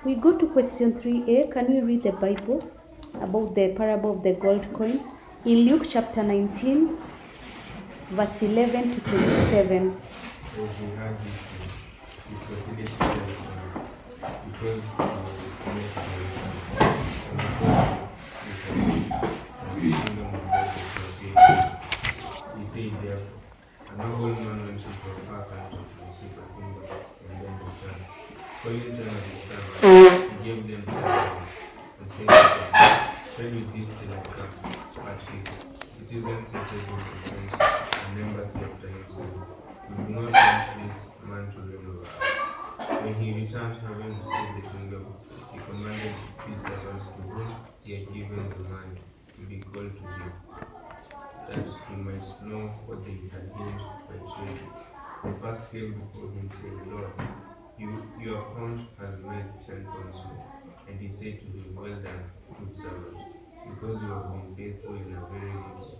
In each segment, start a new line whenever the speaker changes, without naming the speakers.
We go to question 3a. Can we read the Bible about the parable of the gold coin? In Luke chapter 19, verse 11 to 27.
As he had this thing, he proceeded to tell the crowd, because he was near to Jerusalem, and because they supposed that the kingdom of God was not yet come. He said therefore, a nobleman went into a far country to receive a kingdom, and then returned. Calling 10 of his servants, he gave them 10 pounds, and said to them, trade with this till I come. But his citizens hated him and sent an embassy after him, saying, we do not want this man to reign over us. When he returned, having received the kingdom, he commanded his servants to whom he had given the money to be called to him, that he might know what they had gained by trading. The first came before him, saying, Lord, your account has made 10 pounds more. And he said to him, well done, good servant, because you have been faithful in a very little,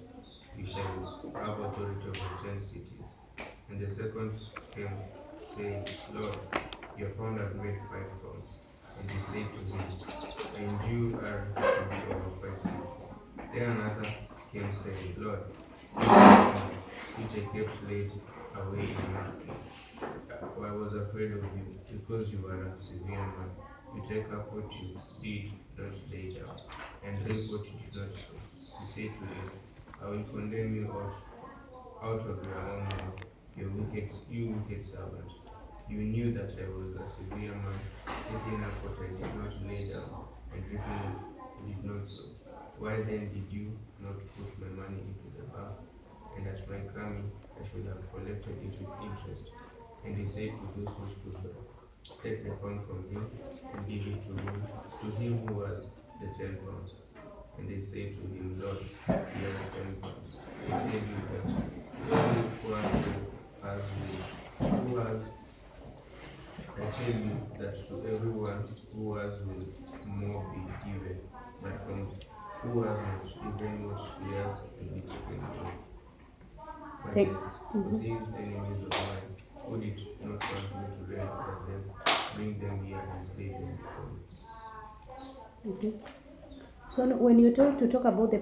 you shall have authority over 10 cities. And the second came, saying, Lord, your pound has made 5 pounds. And he said to him, and you are to be over 5 cities. Then another came, saying, Lord, this pound which I kept laid away in your for I was afraid of you, because you are a severe man. You take up what you did not lay down, and reap what you did not sow. He said to him, I will condemn you out of your own mouth, you wicked servant. You knew that I was a severe man, taking up what I did not lay down, and reaping what I did not sow. Why then did you not put my money into the bank? And at my coming I should have collected it with interest. And he said to those who stood by, take the pound from him and give it to him who has the 10 pounds. And they said to him, Lord, he has 10 pounds. I tell you that to everyone who has will more be given, but from who has not, even what he has will be taken away. But as these enemies of mine, who did not want me to reign over them, bring them here and slay them before me.
So when you're told to talk about the